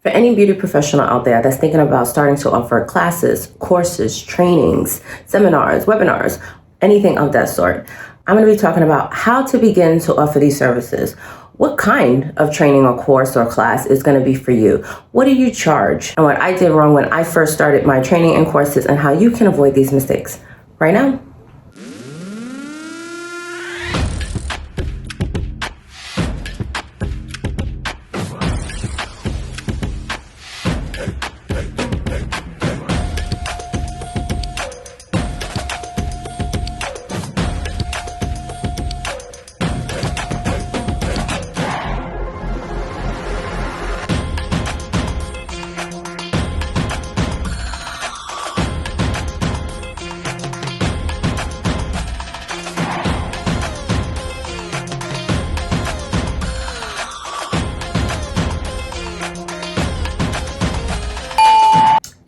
For any beauty professional out there that's thinking about starting to offer classes, courses, trainings, seminars, webinars, anything of that sort, I'm going to be talking about how to begin to offer these services. What kind of training or course or class is going to be for you? What do you charge? And what I did wrong when I first started my training and courses, and how you can avoid these mistakes right now.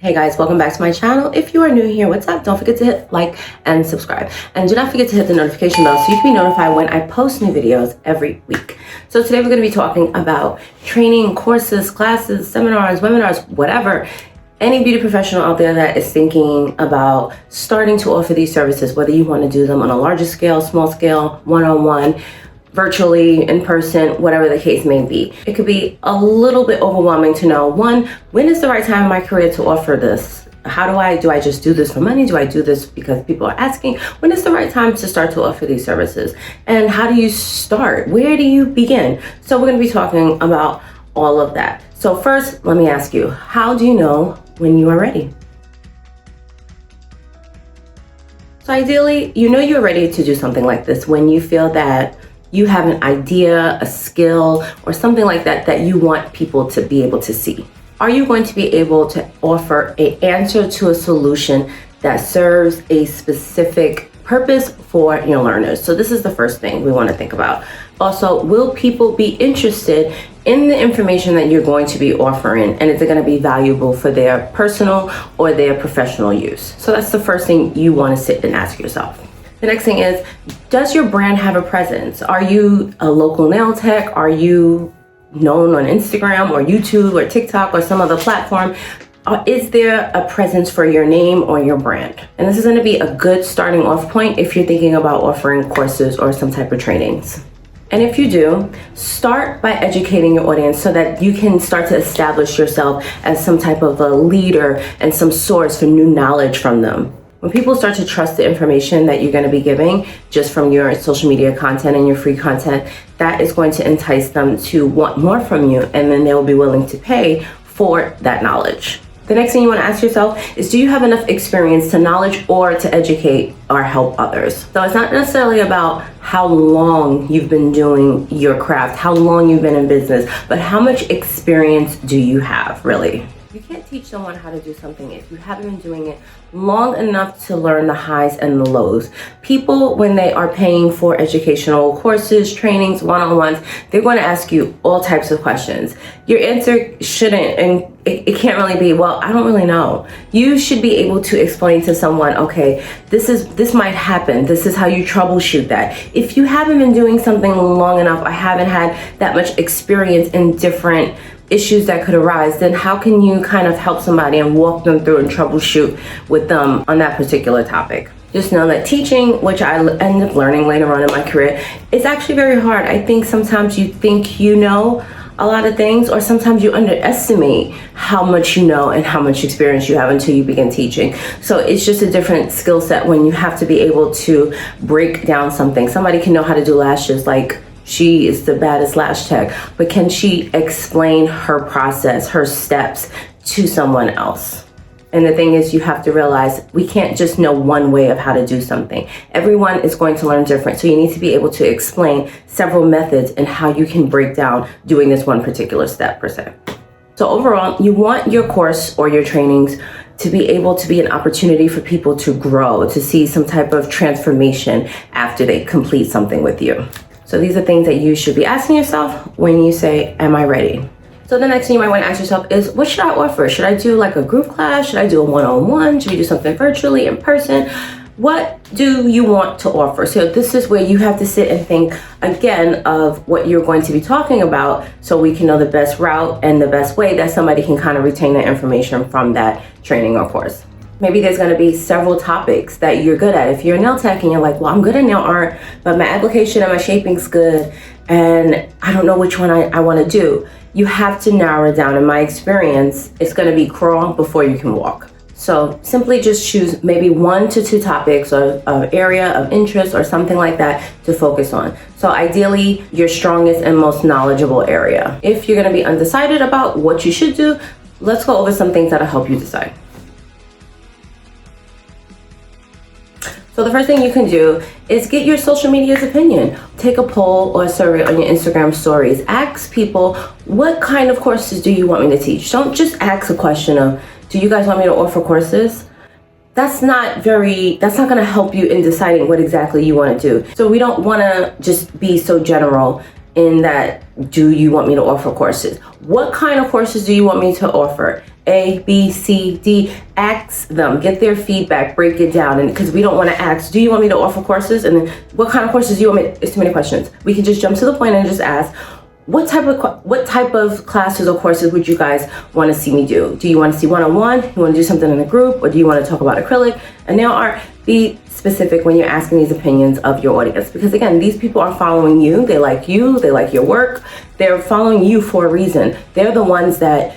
Hey guys, welcome back to my channel. If you are new here, what's up? Don't forget to hit like and subscribe. And do not forget to hit the notification bell so you can be notified when I post new videos every week. So today we're going to be talking about training, courses, classes, seminars, webinars, whatever. Any beauty professional out there that is thinking about starting to offer these services, whether you want to do them on a larger scale, small scale, one-on-one, virtually, in person, whatever the case may be. It could be a little bit overwhelming to know, one, when is the right time in my career to offer this? How do I just do this for money? Do I do this because people are asking? When is the right time to start to offer these services? And how do you start? Where do you begin? So we're going to be talking about all of that. So first, let me ask you, how do you know when you are ready? So ideally, you know you're ready to do something like this when you feel that you have an idea, a skill, or something like that that you want people to be able to see. Are you going to be able to offer an answer to a solution that serves a specific purpose for your learners? So this is the first thing we want to think about. Also, will people be interested in the information that you're going to be offering, and is it going to be valuable for their personal or their professional use? So that's the first thing you want to sit and ask yourself. The next thing is, does your brand have a presence? Are you a local nail tech? Are you known on Instagram or YouTube or TikTok or some other platform? Is there a presence for your name or your brand? And this is going to be a good starting off point if you're thinking about offering courses or some type of trainings. And if you do, start by educating your audience so that you can start to establish yourself as some type of a leader and some source for new knowledge from them. When people start to trust the information that you're going to be giving just from your social media content and your free content, that is going to entice them to want more from you, and then they'll be willing to pay for that knowledge. The next thing you want to ask yourself is, do you have enough experience to knowledge or to educate or help others? So it's not necessarily about how long you've been doing your craft, how long you've been in business, but how much experience do you have, really? You can't teach someone how to do something if you haven't been doing it long enough to learn the highs and the lows. People, when they are paying for educational courses, trainings, one-on-ones, they're going to ask you all types of questions. Your answer shouldn't, and it can't really be, well, I don't really know. You should be able to explain to someone, okay, this might happen. This is how you troubleshoot that. If you haven't been doing something long enough, or haven't had that much experience in different issues that could arise, then how can you kind of help somebody and walk them through and troubleshoot with them on that particular topic? Just know that teaching, which I end up learning later on in my career, is actually very hard. I think sometimes you think you know a lot of things, or sometimes you underestimate how much you know and how much experience you have until you begin teaching. So it's just a different skill set when you have to be able to break down something. Somebody can know how to do lashes like she is the baddest lash tech, but can she explain her process, her steps to someone else? And the thing is, you have to realize we can't just know one way of how to do something. Everyone is going to learn different. So you need to be able to explain several methods and how you can break down doing this one particular step per se. So overall, you want your course or your trainings to be able to be an opportunity for people to grow, to see some type of transformation after they complete something with you. So these are things that you should be asking yourself when you say, am I ready? So the next thing you might want to ask yourself is, what should I offer? Should I do like a group class? Should I do a one-on-one? Should we do something virtually, in person? What do you want to offer? So this is where you have to sit and think again of what you're going to be talking about, so we can know the best route and the best way that somebody can kind of retain the information from that training or course. Maybe there's going to be several topics that you're good at. If you're a nail tech and you're like, well, I'm good at nail art, but my application and my shaping's good, and I don't know which one I want to do. You have to narrow it down. In my experience, it's going to be crawl before you can walk. So simply just choose maybe 1 to 2 topics of area of interest or something like that to focus on. So ideally, your strongest and most knowledgeable area. If you're going to be undecided about what you should do, let's go over some things that'll help you decide. So the first thing you can do is get your social media's opinion. Take a poll or a survey on your Instagram stories. Ask people, what kind of courses do you want me to teach? Don't just ask a question of, do you guys want me to offer courses? That's not gonna help you in deciding what exactly you wanna do. So we don't wanna just be so general in that, do you want me to offer courses? What kind of courses do you want me to offer? A, B, C, D, ask them, get their feedback, break it down. And because we don't want to ask, do you want me to offer courses? And then what kind of courses do you want me? It's too many questions. We can just jump to the point and just ask, what type of classes or courses would you guys want to see me do? Do you want to see one-on-one? You want to do something in a group? Or do you want to talk about acrylic and nail art? Be specific when you're asking these opinions of your audience. Because again, these people are following you. They like your work. They're following you for a reason. They're the ones that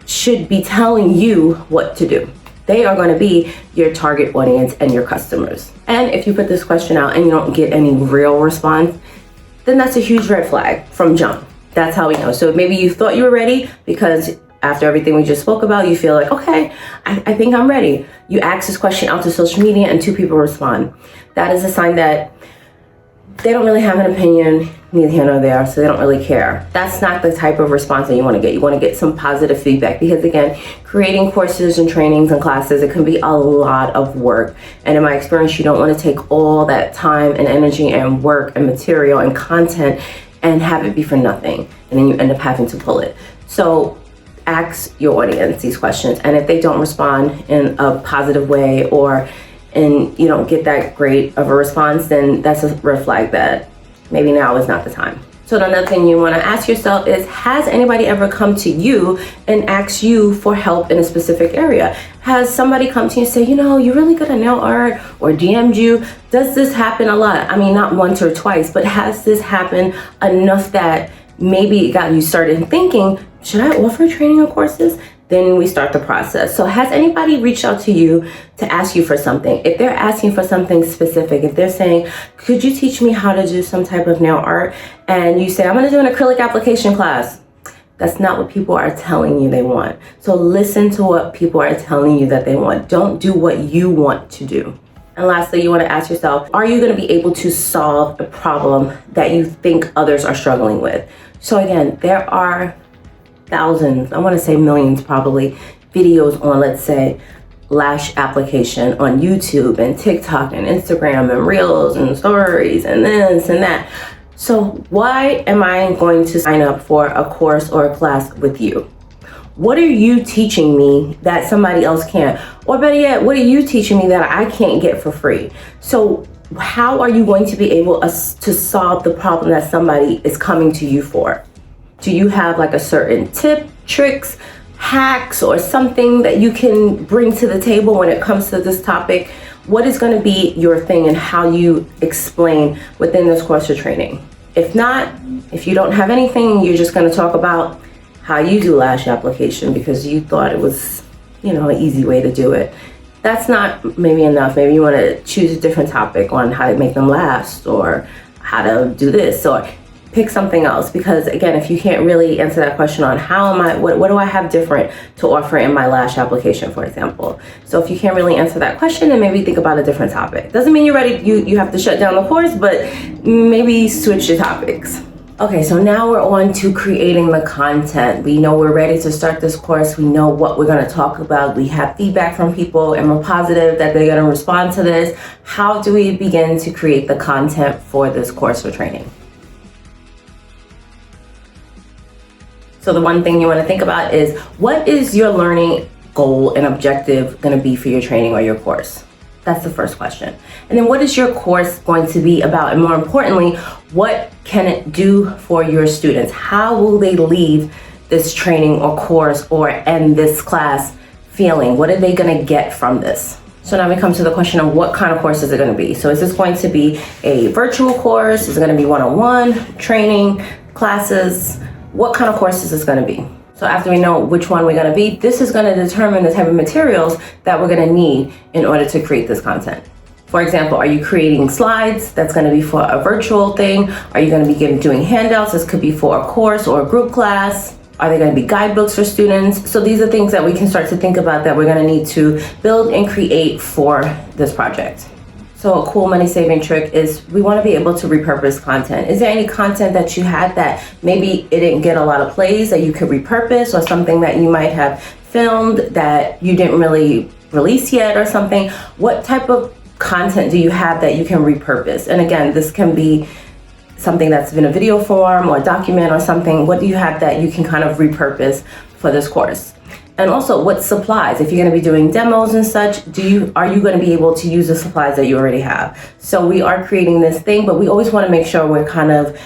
should be telling you what to do. They are going to be your target audience and your customers. And if you put this question out and you don't get any real response, then that's a huge red flag from jump. That's how we know. So maybe you thought you were ready because after everything we just spoke about, you feel like, okay, I think I'm ready. You ask this question out to social media and 2 people respond. That is a sign that they don't really have an opinion, neither here nor there, so they don't really care. That's not the type of response that you want to get. You want to get some positive feedback because, again, creating courses and trainings and classes, it can be a lot of work. And in my experience, you don't want to take all that time and energy and work and material and content and have it be for nothing. And then you end up having to pull it. So ask your audience these questions. And if they don't respond in a positive way and you don't get that great of a response, then that's a red flag that maybe now is not the time. So another thing you want to ask yourself is, has anybody ever come to you and asked you for help in a specific area? Has somebody come to you and say, you're really good at nail art, or DM'd you? Does this happen a lot? I mean, not once or twice, but has this happened enough that maybe it got you started thinking, should I offer training or courses? Then we start the process. So has anybody reached out to you to ask you for something? If they're asking for something specific, if they're saying, could you teach me how to do some type of nail art? And you say, I'm gonna do an acrylic application class. That's not what people are telling you they want. So listen to what people are telling you that they want. Don't do what you want to do. And lastly, you want to ask yourself, are you going to be able to solve a problem that you think others are struggling with? So again, there are thousands, I want to say millions probably, videos on, let's say, lash application on YouTube and TikTok and Instagram and Reels and stories and this and that. So why am I going to sign up for a course or a class with you? What are you teaching me that somebody else can't? Or better yet, what are you teaching me that I can't get for free? So how are you going to be able to solve the problem that somebody is coming to you for? Do you have like a certain tip, tricks, hacks, or something that you can bring to the table when it comes to this topic? What is going to be your thing and how you explain within this course or training? If not, if you don't have anything, you're just going to talk about how you do lash application because you thought it was, an easy way to do it. That's not maybe enough. Maybe you want to choose a different topic on how to make them last or how to do this, or pick something else. Because again, if you can't really answer that question on what do I have different to offer in my lash application, for example. So if you can't really answer that question, then maybe think about a different topic. Doesn't mean you're ready, you have to shut down the course, but maybe switch your topics. Okay, so now we're on to creating the content. We know we're ready to start this course. We know what we're going to talk about. We have feedback from people and we're positive that they're going to respond to this. How do we begin to create the content for this course or training? So the one thing you want to think about is, what is your learning goal and objective going to be for your training or your course? That's the first question. And then what is your course going to be about? And more importantly, what can it do for your students? How will they leave this training or course or end this class feeling? What are they going to get from this? So now we come to the question of what kind of course is it going to be? So is this going to be a virtual course? Is it going to be one-on-one training, classes? What kind of course is this going to be? So after we know which one we're going to be, this is going to determine the type of materials that we're going to need in order to create this content. For example, are you creating slides? That's going to be for a virtual thing. Are you going to be doing handouts? This could be for a course or a group class. Are they going to be guidebooks for students? So these are things that we can start to think about that we're going to need to build and create for this project. So a cool money saving trick is we want to be able to repurpose content. Is there any content that you had that maybe it didn't get a lot of plays that you could repurpose, or something that you might have filmed that you didn't really release yet or something? What type of content do you have that you can repurpose? And again, this can be something that's in a video form or a document or something. What do you have that you can kind of repurpose for this course? And also, what supplies? If you're going to be doing demos and such, are you going to be able to use the supplies that you already have? So we are creating this thing, but we always want to make sure we're kind of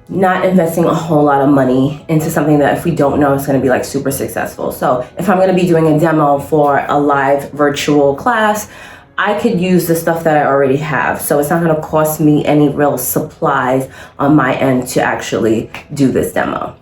not investing a whole lot of money into something that if we don't know it's going to be like super successful. So if I'm going to be doing a demo for a live virtual class, I could use the stuff that I already have. So it's not going to cost me any real supplies on my end to actually do this demo.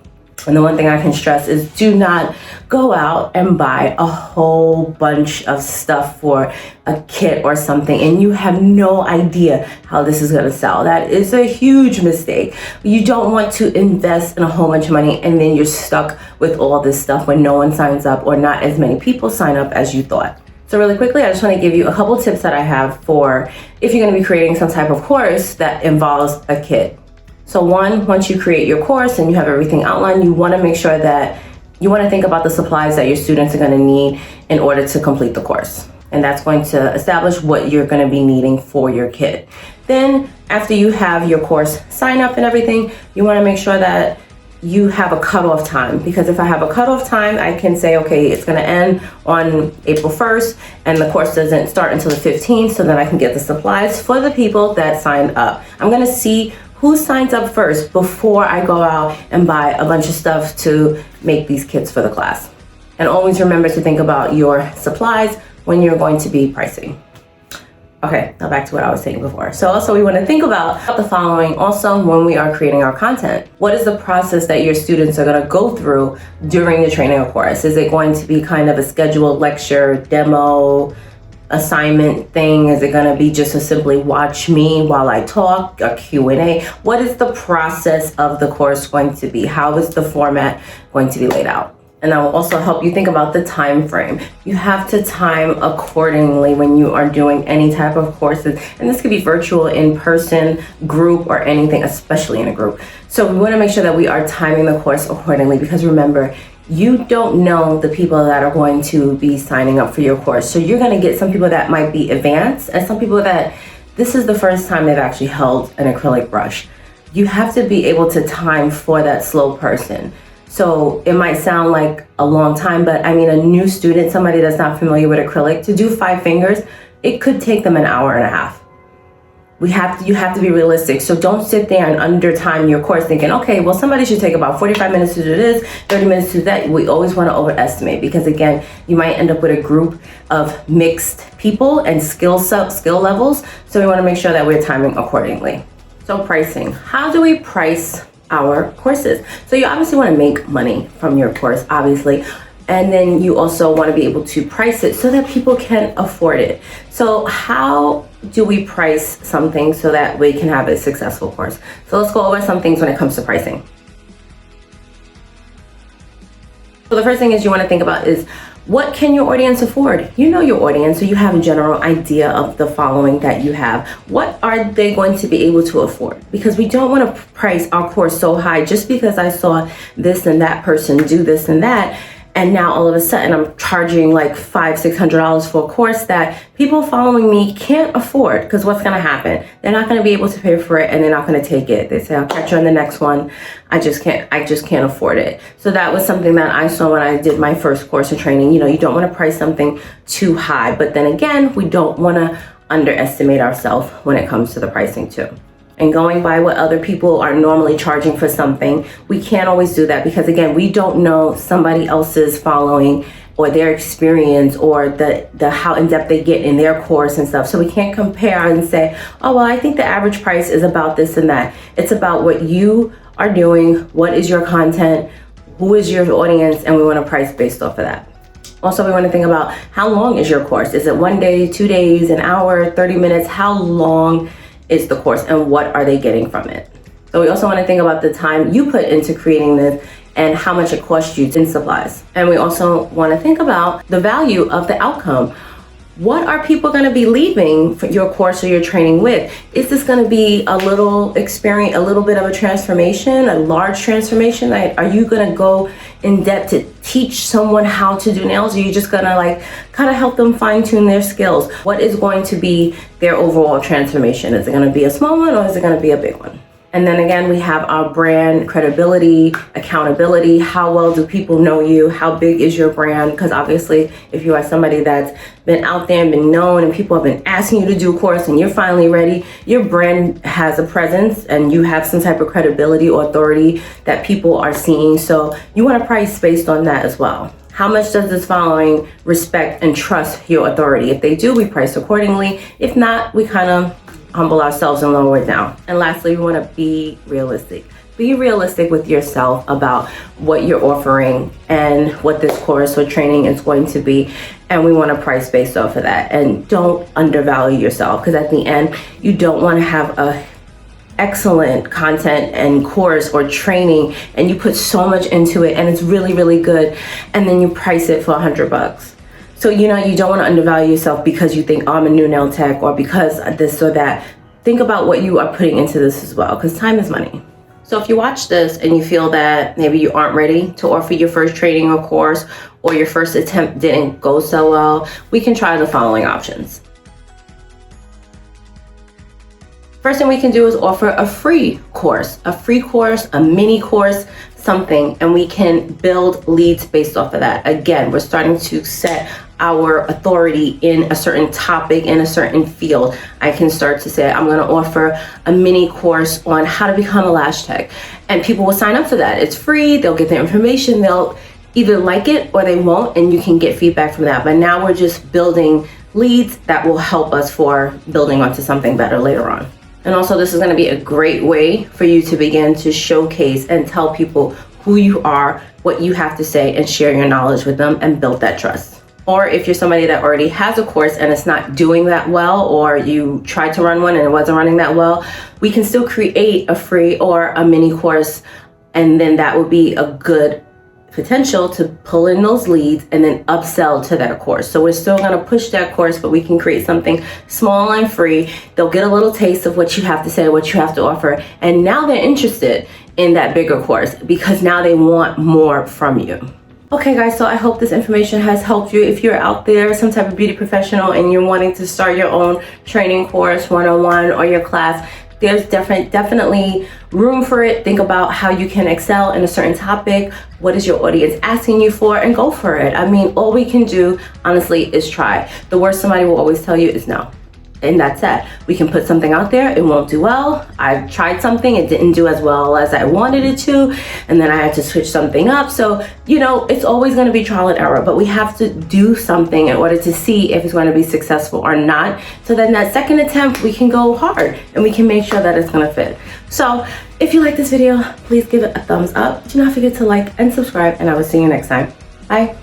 And the one thing I can stress is do not go out and buy a whole bunch of stuff for a kit or something and you have no idea how this is going to sell. That is a huge mistake. You don't want to invest in a whole bunch of money and then you're stuck with all this stuff when no one signs up or not as many people sign up as you thought. So really quickly, I just want to give you a couple tips that I have for if you're going to be creating some type of course that involves a kit. So one, once you create your course and you have everything outlined, you want to make sure that you want to think about the supplies that your students are going to need in order to complete the course. And that's going to establish what you're going to be needing for your kit. Then after you have your course sign up and everything, you want to make sure that you have a cutoff time, because if I have a cutoff time, I can say, okay, it's going to end on April 1st and the course doesn't start until the 15th. So then I can get the supplies for the people that signed up. I'm going to see who signs up first before I go out and buy a bunch of stuff to make these kits for the class. And always remember to think about your supplies when you're going to be pricing. Okay, now back to what I was saying before. So also we want to think about the following also when we are creating our content. What is the process that your students are going to go through during the training or course? Is it going to be kind of a scheduled lecture, demo, assignment thing? Is it going to be just to simply watch me while I talk, a Q&A? What is the process of the course going to be? How is the format going to be laid out? And that will also help you think about the time frame. You have to time accordingly when you are doing any type of courses. And this could be virtual, in person, group, or anything, especially in a group. So we want to make sure that we are timing the course accordingly, because remember, you don't know the people that are going to be signing up for your course. So you're going to get some people that might be advanced and some people that this is the first time they've actually held an acrylic brush. You have to be able to time for that slow person. So it might sound like a long time, but I mean, a new student, somebody that's not familiar with acrylic, to do 5 fingers, it could take them an hour and a half. You have to be realistic. So don't sit there and under time your course thinking, okay, well, somebody should take about 45 minutes to do this, 30 minutes to do that. We always want to overestimate, because again, you might end up with a group of mixed people and skill levels. So we want to make sure that we're timing accordingly. So pricing, how do we price our courses? So you obviously want to make money from your course, obviously. And then you also want to be able to price it so that people can afford it. So how do we price something so that we can have a successful course? So let's go over some things when it comes to pricing. So the first thing is you want to think about is, what can your audience afford? You know your audience, so you have a general idea of the following that you have. What are they going to be able to afford? Because we don't want to price our course so high just because I saw this and that person do this and that, and now all of a sudden I'm charging like $500-$600 for a course that people following me can't afford. Because what's going to happen? They're not going to be able to pay for it, and they're not going to take it. They say, I'll catch you on the next one. I just can't afford it. So that was something that I saw when I did my first course of training. You know, you don't want to price something too high, but then again, we don't want to underestimate ourselves when it comes to the pricing too. And going by what other people are normally charging for something, we can't always do that because again, we don't know somebody else's following or their experience or the how in-depth they get in their course and stuff. So we can't compare and say, oh, well, I think the average price is about this and that. It's about what you are doing, what is your content, who is your audience, and we want to price based off of that. Also, we want to think about how long is your course? Is it 1 day, 2 days, an hour, 30 minutes? How long is the course and what are they getting from it? So we also want to think about the time you put into creating this and how much it costs you in supplies. And we also want to think about the value of the outcome. What are people going to be leaving for your course or your training with? Is this going to be a little experience, a little bit of a transformation, a large transformation? Are you going to go in depth to teach someone how to do nails? Or are you just going to like kind of help them fine tune their skills? What is going to be their overall transformation? Is it going to be a small one or is it going to be a big one? And then again, we have our brand credibility, accountability. How well do people know you? How big is your brand? Because obviously, if you are somebody that's been out there and been known and people have been asking you to do a course and you're finally ready, your brand has a presence and you have some type of credibility or authority that people are seeing. So you want to price based on that as well. How much does this following respect and trust your authority? If they do, we price accordingly. If not, we kind of humble ourselves and lower it down. And lastly, we want to be realistic. Be realistic with yourself about what you're offering and what this course or training is going to be. And we want to price based off of that. And don't undervalue yourself because at the end, you don't want to have a excellent content and course or training and you put so much into it and it's really, really good. And then you price it for $100. So, you don't want to undervalue yourself because you think, oh, I'm a new nail tech or because this or that. Think about what you are putting into this as well, because time is money. So if you watch this and you feel that maybe you aren't ready to offer your first training or course or your first attempt didn't go so well, we can try the following options. First thing we can do is offer a free course, a mini course, something, and we can build leads based off of that. Again, we're starting to set our authority in a certain topic, in a certain field. I can start to say, I'm going to offer a mini course on how to become a lash tech, and people will sign up for that. It's free. They'll get the information. They'll either like it or they won't, and you can get feedback from that. But now we're just building leads that will help us for building onto something better later on. And also, this is going to be a great way for you to begin to showcase and tell people who you are, what you have to say, and share your knowledge with them and build that trust. Or if you're somebody that already has a course and it's not doing that well, or you tried to run one and it wasn't running that well, we can still create a free or a mini course, and then that would be a good potential to pull in those leads and then upsell to that course. So we're still going to push that course, but we can create something small and free. They'll get a little taste of what you have to say, what you have to offer. And now they're interested in that bigger course because now they want more from you. Okay guys, so I hope this information has helped you. If you're out there, some type of beauty professional, and you're wanting to start your own training course, one-on-one, or your class, there's definitely room for it. Think about how you can excel in a certain topic. What is your audience asking you for, and go for it. I mean, all we can do, honestly, is try. The worst somebody will always tell you is no. And that's it. We can put something out there, it won't do well. I tried something, it didn't do as well as I wanted it to, and then I had to switch something up. So, it's always going to be trial and error, but we have to do something in order to see if it's going to be successful or not. So then that second attempt, we can go hard and we can make sure that it's going to fit. So if you like this video, please give it a thumbs up. Do not forget to like and subscribe, and I will see you next time. Bye.